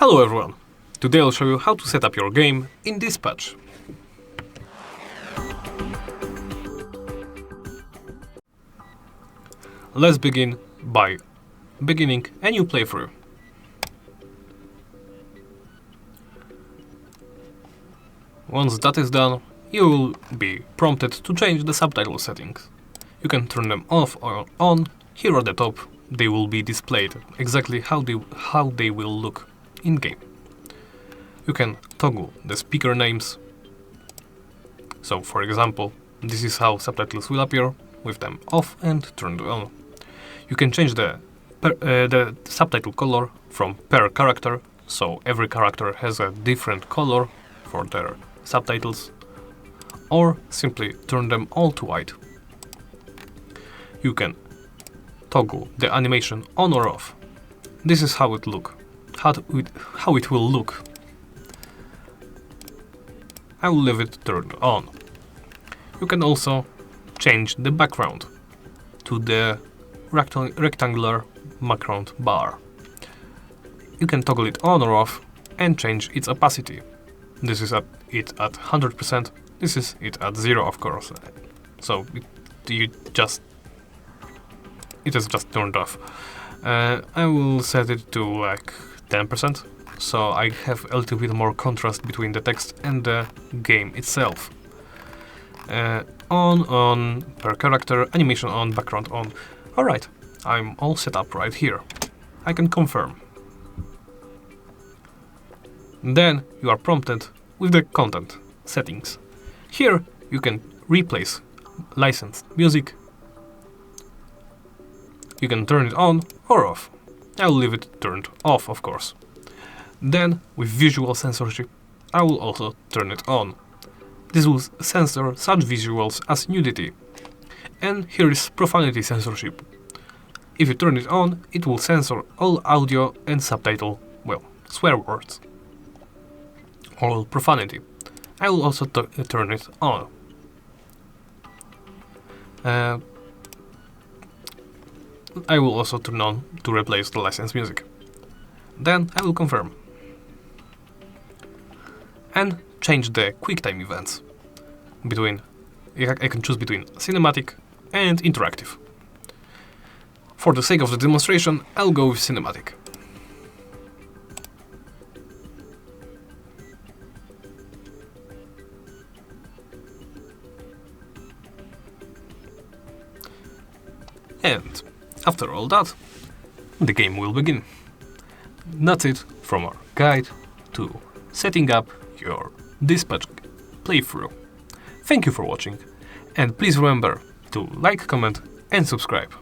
Hello everyone! Today I'll show you how to set up your game in this patch. Let's begin by beginning a new playthrough. Once that is done, you will be prompted to change the subtitle settings. You can turn them off or on. Here at the top they will be displayed exactly how they will look in-game. You can toggle the speaker names. So, for example, this is how subtitles will appear with them off and turned on. You can change the subtitle color from per character, so every character has a different color for their subtitles, or simply turn them all to white. You can toggle the animation on or off. This is how it will look. I will leave it turned on. You can also change the background to the rectangular background bar. You can toggle it on or off and change its opacity. This is it at 100%, this is it at 0, of course. So it is just turned off. I will set it to like 10%, so I have a little bit more contrast between the text and the game itself. On, per character, animation on, background on. Alright, I'm all set up right here. I can confirm. Then you are prompted with the content settings. Here you can replace licensed music. You can turn it on or off. I will leave it turned off, of course. Then, with visual censorship, I will also turn it on. This will censor such visuals as nudity. And here is profanity censorship. If you turn it on, it will censor all audio and subtitle, swear words. All profanity. I will also turn it on. I will also turn on to replace the licensed music. Then I will confirm. And change the QuickTime events. I can choose between cinematic and interactive. For the sake of the demonstration, I'll go with cinematic. And after all that, the game will begin. That's it from our guide to setting up your dispatch playthrough. Thank you for watching, and please remember to like, comment and subscribe.